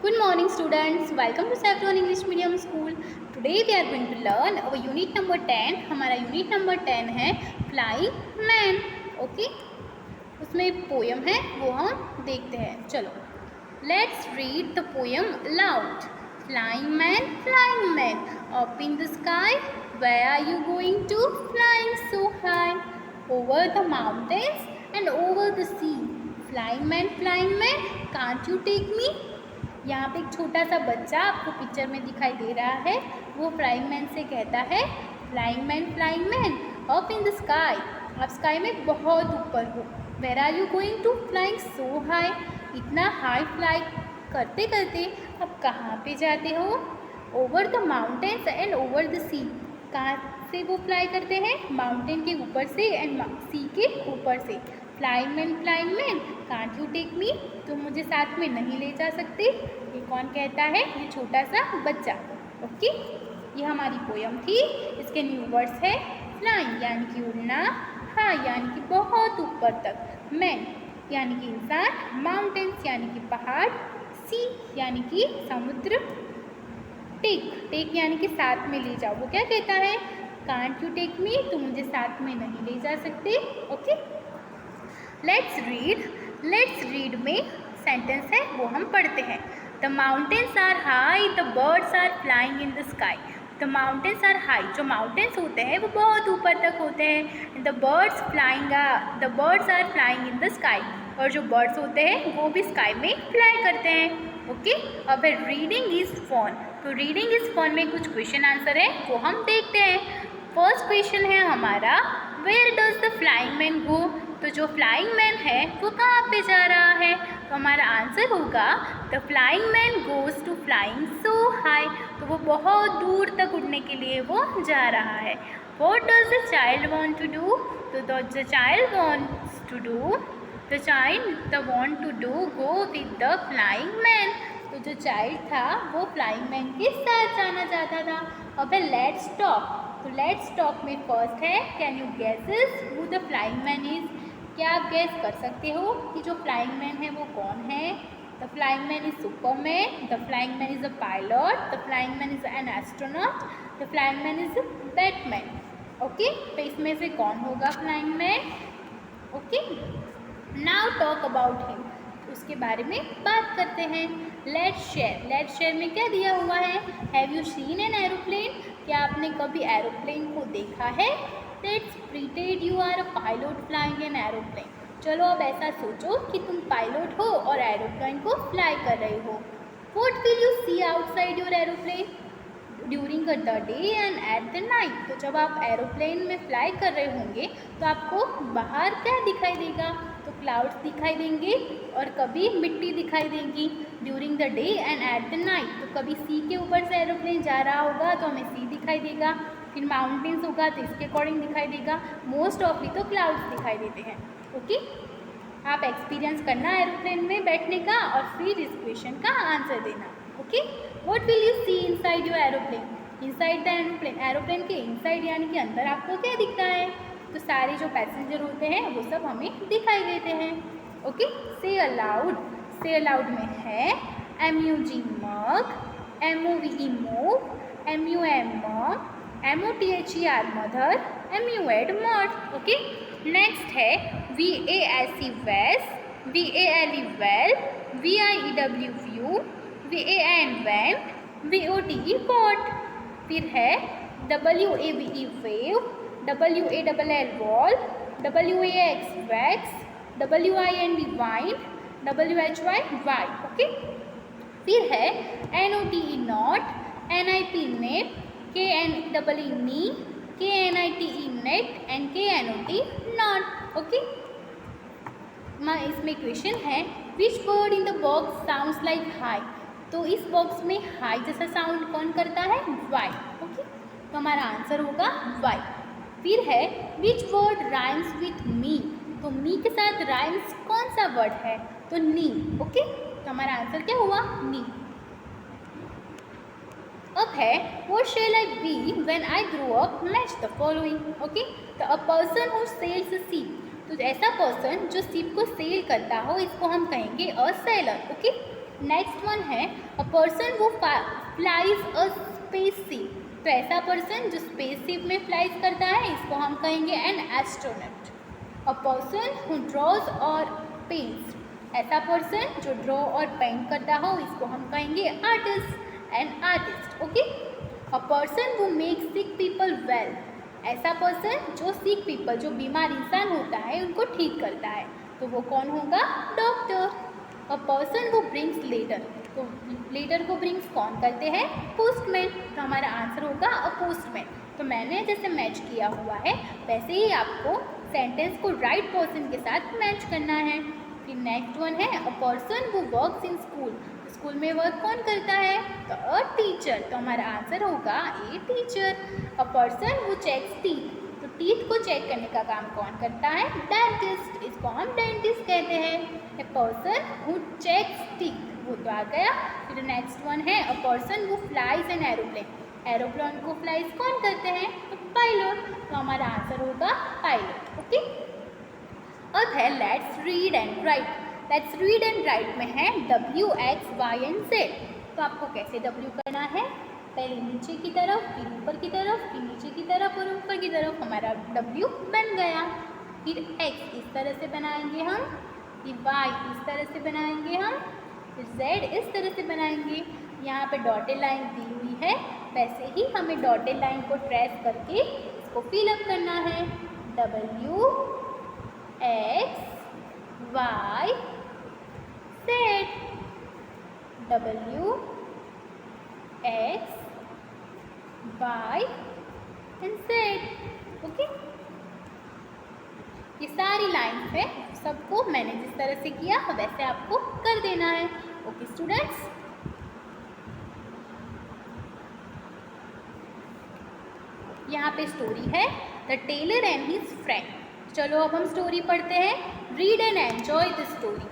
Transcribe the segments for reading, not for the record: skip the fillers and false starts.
Good morning students, welcome to Saffron English Medium School. Today we are going to learn our unit number 10. हमारा unit number 10 है Flying Man. Okay? उसमें एक poem है वो हम देखते हैं. चलो. Let's read the poem aloud. Flying man, up in the sky. Where are you going to? Flying so high. Over the mountains and over the sea. Flying man, can't you take me? यहाँ पे एक छोटा सा बच्चा आपको picture में दिखाई दे रहा है. वो फ्लाइंग मैन से कहता है flying man up in the sky. आप स्काई में बहुत ऊपर हो. Where are you going to? Flying so high. इतना हाई फ्लाई करते करते आप कहाँ पे जाते हो? Over the mountains and over the sea. कहाँ से वो फ्लाई करते हैं? माउंटेन के ऊपर से एंड सी के ऊपर से. Flying man can't you take me. तुम मुझे साथ में नहीं ले जा सकते. ये कौन कहता है? ये छोटा सा बच्चा. ओके, ये हमारी पोयम थी. इसके न्यू वर्ड्स है फ्लाइंग यानी कि उड़ना, हाई यानी कि बहुत ऊपर तक, मैन यानी कि इंसान, माउंटेन्स यानी कि पहाड़, सी यानी कि समुद्र, टेक यानी कि साथ में ले जाओ. वो क्या कहता है? Can't you take me. तुम मुझे साथ में नहीं ले जा सकते. ओके, लेट्स रीड में सेंटेंस है वो हम पढ़ते हैं. The mountains are high, the birds are flying in the sky. The mountains are high. जो माउंटेन्स होते हैं वो बहुत ऊपर तक होते हैं. The birds are flying in the sky. और जो बर्ड्स होते हैं वो भी स्काई में फ्लाई करते हैं. ओके, अब रीडिंग इज फन. तो रीडिंग इज फन में कुछ क्वेश्चन आंसर है वो हम देखते हैं. फर्स्ट क्वेश्चन है हमारा where does the flying man go. तो जो फ्लाइंग मैन है वो कहाँ पे जा रहा है? तो हमारा आंसर होगा the flying man goes to flying so high. तो वो बहुत दूर तक उड़ने के लिए वो जा रहा है. What does the child want to do. तो the child wants to do go with the flying man. तो जो चाइल्ड था वो फ्लाइंग मैन के साथ जाना चाहता था. अब है लेट्स टॉक. तो लेट्स टॉक में फर्स्ट है can you guesses who the flying man is. क्या आप गैस कर सकते हो कि जो फ्लाइंग मैन है वो कौन है? The flying man is Superman, the flying man is a pilot, the flying man is an astronaut, the flying man is Batman. Okay, तो इसमें से कौन होगा flying man? Okay, now talk about him. उसके बारे में बात करते हैं. लेट्स शेयर में क्या दिया हुआ है? Have you seen an aeroplane. क्या आपने कभी एरोप्लेन को देखा है? Let's pretend you are a pilot flying an aeroplane. चलो अब ऐसा सोचो कि तुम पायलट हो और एरोप्लेन को फ्लाई कर रहे हो. What will you see outside your aeroplane during the day and at the night. तो जब आप एरोप्लेन में फ्लाई कर रहे होंगे तो आपको बाहर क्या दिखाई देगा? तो क्लाउड्स दिखाई देंगे और कभी मिट्टी दिखाई देगी during the day and at the night. तो कभी सी के ऊपर से एरोप्लेन जा रहा होगा तो हमें सी दिखाई देगा. फिर माउंटेन्स होगा तो इसके अकॉर्डिंग दिखाई देगा. मोस्ट ऑफली तो क्लाउड्स दिखाई देते हैं. ओके, आप एक्सपीरियंस करना एरोप्लेन में बैठने का और फिर इस क्वेश्चन का आंसर देना. Okay, what will you see inside your aeroplane. Inside the aeroplane, aeroplane के इनसाइड यानी कि अंदर आपको क्या दिखता है? तो सारे जो पैसेंजर होते हैं वो सब हमें दिखाई देते हैं. ओके, से अलाउड में है MUG मग, MOVE move, MUM mom, MOTHER mother, MUED mud. Okay, next है VASE वेस, VALE well, VIEW view, VAN van, VOTE what. फिर है WAVE wave, WALL wall, WAX wax, WIND wine, WHY Y. Okay, फिर है NOTE not, NIP net, KNEE knee, KNITE net and KNOT not. Okay, इसमें question है which word in the box sounds like high. तो इस box में high जैसा sound कौन करता है? वाई. ओके, तो हमारा आंसर होगा वाई. फिर है which word rhymes with me. तो मी के साथ राइम्स कौन सा वर्ड है? तो नी. ओके, तो हमारा आंसर क्या हुआ? नी. अब है what shall I be when I grow up, match the following. Okay, तो a person who sells a ship. तो ऐसा पर्सन जो शिप को सेल करता हो इसको हम कहेंगे a seller. Okay, next one है अ पर्सन वो फ्लाइज अ स्पेसशिप। तो ऐसा पर्सन जो स्पेसशिप में फ्लाइज करता है इसको हम कहेंगे an astronaut. A person who draws और पेंट्स, ऐसा पर्सन जो ड्रॉ और पेंट करता हो इसको हम कहेंगे artist, an artist. Okay. A person who makes sick people well, ऐसा पर्सन जो सिक पीपल जो बीमार इंसान होता है उनको ठीक करता है, तो वो कौन होगा? डॉक्टर। अ पर्सन वो ब्रिंग्स लेटर, तो लेटर को ब्रिंग्स कौन करते हैं? पोस्टमैन। तो हमारा आंसर होगा अ पोस्टमैन। तो मैंने जैसे मैच किया हुआ है वैसे ही आपको सेंटेंस को राइट पर्सन के साथ मैच करना है। फिर नेक्स्ट वन है अ पर्सन वो वर्क्स इन स्कूल, स्कूल में वर्क कौन करता है? तो अ टीचर। तो हमारा आंसर होगा ए टीचर। अ पर्सन वो चेक्स टीथ, तो टीथ को चेक करने का काम कौन करता है? डेंटिस्ट, इसको हम डेंटिस्ट कहते हैं। A person who checks teeth, वो तो आ गया। फिर नेक्स्ट वन है a person who flies an aeroplane, aeroplane को फ्लाइज कौन करते हैं? तो पायलट। तो हमारा आंसर होगा पायलट। ओके। अब है let's read and right. Let's read and right में है W, X, Y and Z। तो आपको कैसे W करना है? पहले नीचे की तरफ, फिर ऊपर की तरफ, फिर नीचे की तरफ और ऊपर की तरफ हमारा W बन गया। फिर X इस तरह से बनाएंगे हम, फिर Y इस तरह से बनाएंगे हम, फिर Z इस तरह से बनाएंगे। यहाँ पे डॉटेड लाइन दी हुई है, वैसे ही हमें डॉटेड लाइन को ट्रेस करके इसको फिलअप करना है। W, X, Y, Z, W, X, Y and Z। Okay. ये सारी लाइन है, सबको मैंने जिस तरह से किया वैसे आपको कर देना है। Okay students. यहाँ पे स्टोरी है the tailor and his friend. चलो अब हम स्टोरी पढ़ते हैं। Read and enjoy the story.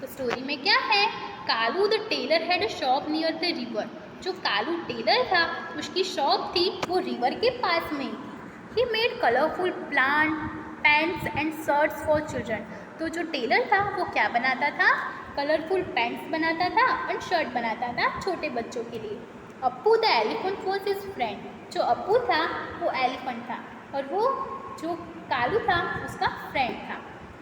तो स्टोरी में क्या है? Kalu the tailor had a shop near the river. जो कालू टेलर था उसकी शॉप थी वो रिवर के पास में ही थी। He made colourful plant, pants and shirts for children. तो जो टेलर था वो क्या बनाता था? कलरफुल पैंट्स बनाता था और शर्ट बनाता था छोटे बच्चों के लिए। Appu the elephant was his friend. जो अप्पू था वो एलिफेंट था और वो जो कालू था उसका फ्रेंड था।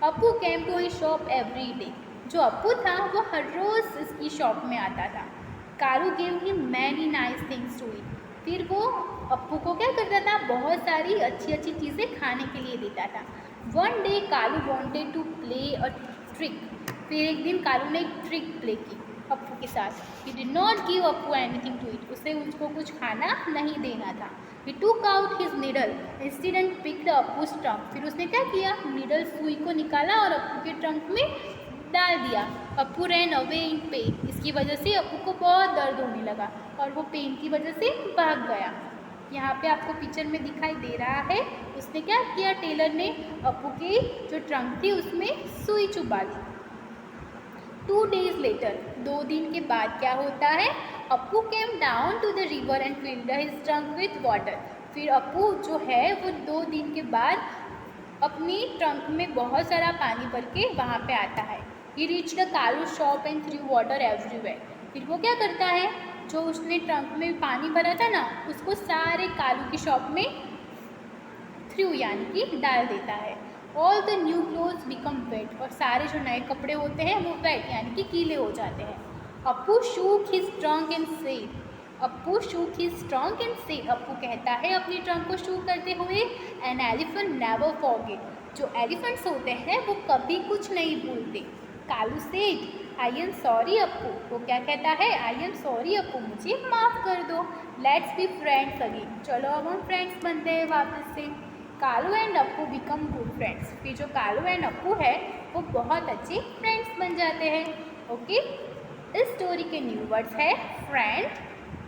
Appu came to his shop every day. जो अप्पू था वो हर रोज़ इसकी शॉप में आता था। Kalu gave him many nice things to eat. फिर वो अप्पू को क्या करता था? बहुत सारी अच्छी अच्छी चीज़ें खाने के लिए देता था। One day Kalu wanted to play a trick. फिर एक दिन कालू ने एक ट्रिक प्ले की अप्पू के साथ। He did not give Appu anything to eat. उसे उसको कुछ खाना नहीं देना था। He took out his needle instead and picked Appu's trunk. फिर उसने क्या किया? नीडल सुई को निकाला और अप्पू के ट्रंक में डाल दिया। Appu ran away in pen. इसकी वजह से अप्पू को बहुत दर्द होने लगा और वो पेन की वजह से भाग गया। यहाँ पे आपको पिक्चर में दिखाई दे रहा है उसने क्या किया? टेलर ने अप्पू की जो ट्रंक थी उसमें सुई चुबा दी। 2 days लेटर, 2 दिन के बाद क्या होता है? Appu came down to the river and filled his trunk with water. फिर अप्पू जो है वो 2 दिन के बाद अपनी ट्रंक में बहुत सारा पानी भर के वहाँ पे आता है। He reach the Kalu shop and threw water everywhere. फिर वो क्या करता है? जो उसने ट्रंक में पानी भरा था ना उसको सारे कालू की शॉप में थ्रू यानी कि डाल देता है। All the new clothes become wait. और सारे जो नए कपड़े होते हैं वो वेट यानी कि गीले हो जाते हैं। Appu shook his trunk and said. Appu shook his trunk and said. Appu कहता है अपनी ट्रंक को शूक करते हुए एन एलिफेंट नेवर फॉरगेट। जो एलिफेंट्स होते हैं वो कभी कुछ नहीं भूलते। Kalu said I am sorry Appu. वो क्या कहता है? आई एम सॉरी अप्पू, मुझे माफ़ कर दो। Let's be friends again. चलो अब हम फ्रेंड्स बनते हैं वापस से। Kalu and Appu become good friends. फिर जो कालू एंड अप्पू है वो बहुत अच्छे फ्रेंड्स बन जाते हैं। ओके। इस स्टोरी के न्यू वर्ड्स है फ्रेंड,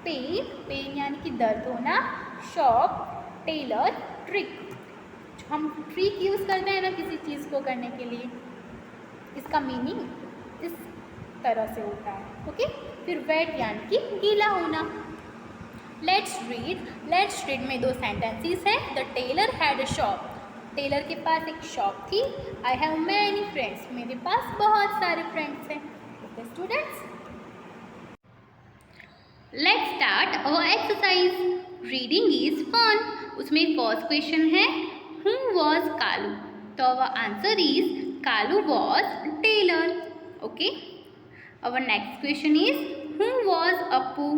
पेन, पेन यानी कि दर्द होना, शॉप, टेलर, ट्रिक। हम ट्रिक यूज़ करते हैं ना किसी चीज़ को करने के लिए, इसका मीनिंग इस तरह से होता है। ओके। फिर वेट यानी कि गीला होना। लेट्स रीड में 2 सेंटेंसेस हैं। The tailor had a shop. Tailor के पास एक शॉप थी। I have many friends. मेरे पास बहुत सारे फ्रेंड्स हैं। Okay students. Let's start our exercise. Reading is fun. उसमें फर्स्ट क्वेश्चन है हु वॉज कालू। तो our answer is Kalu was tailor. Okay. Our next question is who was Appu.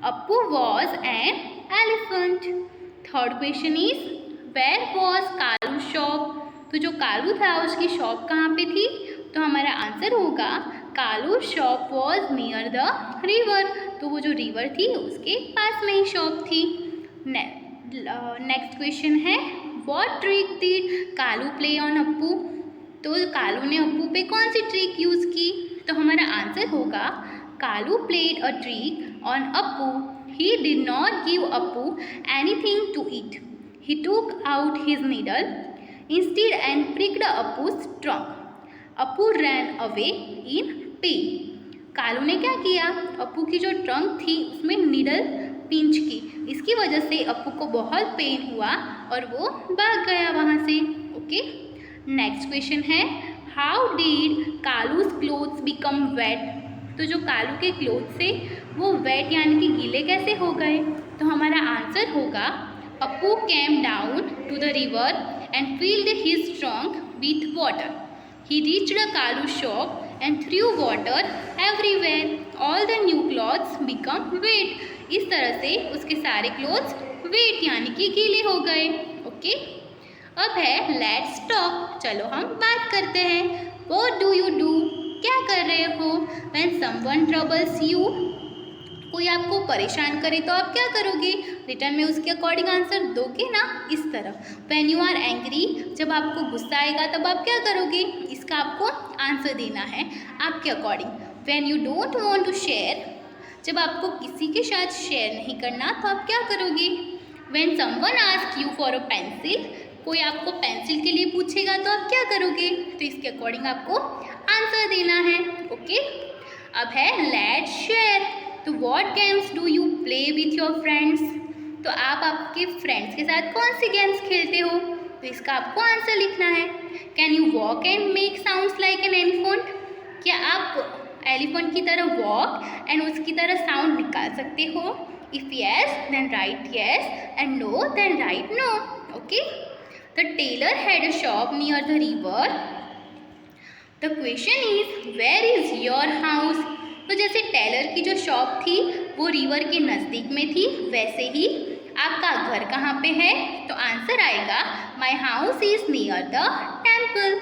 Appu was an elephant. Third question is where was Kalu shop. तो जो कालू था उसकी shop कहाँ पे थी? तो हमारा आंसर होगा Kalu shop was near the river. तो वो जो रिवर थी उसके पास में ही शॉप थी। नेक्स्ट क्वेश्चन है what trick did Kalu play on Appu. तो कालू ने अप्पू पे कौन सी ट्रिक यूज़ की? तो हमारा आंसर होगा Kalu played a trick on Appu. He did not give Appu anything to eat. He took out his needle instead and pricked Appu's trunk. Appu ran away in pain. Kalu ने क्या किया? अप्पू की जो ट्रंक थी उसमें नीडल पिंच की। इसकी वजह से अप्पू को बहुत पेन हुआ और वो भाग गया वहाँ से। ओके। नेक्स्ट क्वेश्चन है how did Kalu's clothes become wet. तो जो कालू के क्लोथ से वो वेट यानी कि गीले कैसे हो गए? तो हमारा आंसर होगा Appu came down to the river and filled his trunk with water. He reached Kalu's shop and threw water everywhere. All the new clothes become wet. इस तरह से उसके सारे क्लोथ्स वेट यानी कि गीले हो गए। ओके। अब है लेट्स टॉक। चलो हम बात करते हैं। What do you do? क्या कर रहे हो? When someone troubles you, कोई आपको परेशान करे तो आप क्या करोगे? रिटर्न में उसके अकॉर्डिंग आंसर दोगे ना, इस तरह। व्हेन यू आर एंग्री, जब आपको गुस्सा आएगा तब आप क्या करोगे? इसका आपको आंसर देना है आपके according. When you don't want to share, जब आपको किसी के साथ शेयर नहीं करना तो आप क्या करोगे? When someone ask you for a pencil, कोई आपको पेंसिल के लिए पूछेगा तो आप क्या करोगे? तो इसके अकॉर्डिंग आपको आंसर देना है। ओके। अब है लेट्स शेयर। तो what games do you play with your friends. तो आप आपके फ्रेंड्स के साथ कौन सी गेम्स खेलते हो? तो इसका आपको आंसर लिखना है। Can you walk and make sounds like an elephant. क्या आप एलिफेंट की तरह वॉक एंड उसकी तरह साउंड निकाल सकते हो? If yes then write yes and no then write no. Okay. The tailor had a shop near the river. The question is where is your house. तो जैसे टेलर की जो शॉप थी वो रिवर के नज़दीक में थी, वैसे ही आपका घर कहाँ पे है? तो आंसर आएगा my house is near the temple.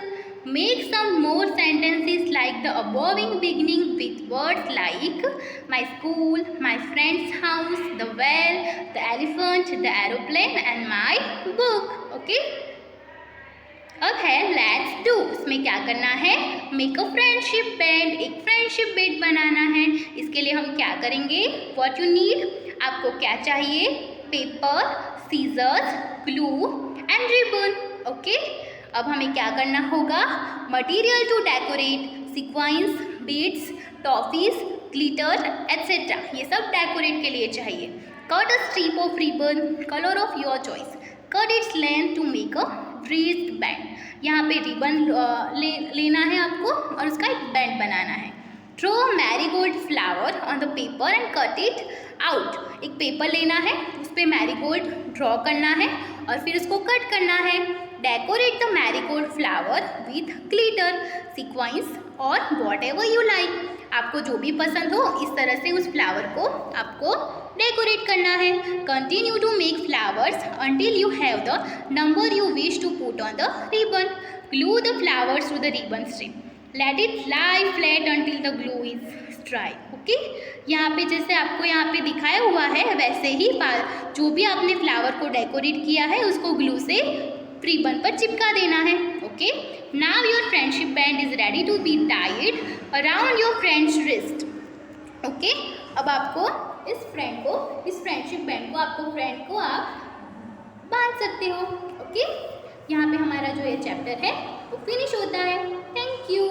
Make some more sentences like the अबोविंग beginning with words like my school, my friend's house, the well, the elephant, the aeroplane and my book. Okay. अब है let's do. इसमें क्या करना है? Make a friendship band. एक friendship band बनाना है। इसके लिए हम क्या करेंगे? व्हाट यू नीड, आपको क्या चाहिए? Paper, scissors, glue and ribbon. Okay. अब हमें क्या करना होगा? Material to decorate, sequence, beads, toffees, glitter etcetera, ये सब डेकोरेट के लिए चाहिए। Cut a strip of ribbon, colour of your choice, cut its length to make a breeze band. यहाँ पे रिबन लेना है आपको और उसका एक बैंड बनाना है। Throw marigold flower on the paper and cut it out. एक पेपर लेना है, उस पर मैरीगोल्ड ड्रॉ करना है और फिर उसको कट करना है। Decorate the marigold flower with glitter, sequence और वॉट एवर यू लाइक। आपको जो भी पसंद हो इस तरह से उस फ्लावर को आपको डेकोरेट करना है। Continue to make flowers until you have the number you wish to put on the ribbon. Glue the flowers to the ribbon strip. Let it lie flat until the glue is dry. Okay. यहाँ पे जैसे आपको यहाँ पे दिखाया हुआ है वैसे ही जो भी आपने फ्लावर को डेकोरेट किया है उसको ग्लू से रिबन पर चिपका देना है। Okay. Now your friendship band is ready to be tied around your friends wrist. Okay. अब आपको इस फ्रेंडशिप बैंड को आपको फ्रेंड को आप बांध सकते हो। ओके। यहाँ पे हमारा जो ये चैप्टर है वो फिनिश होता है। Thank you.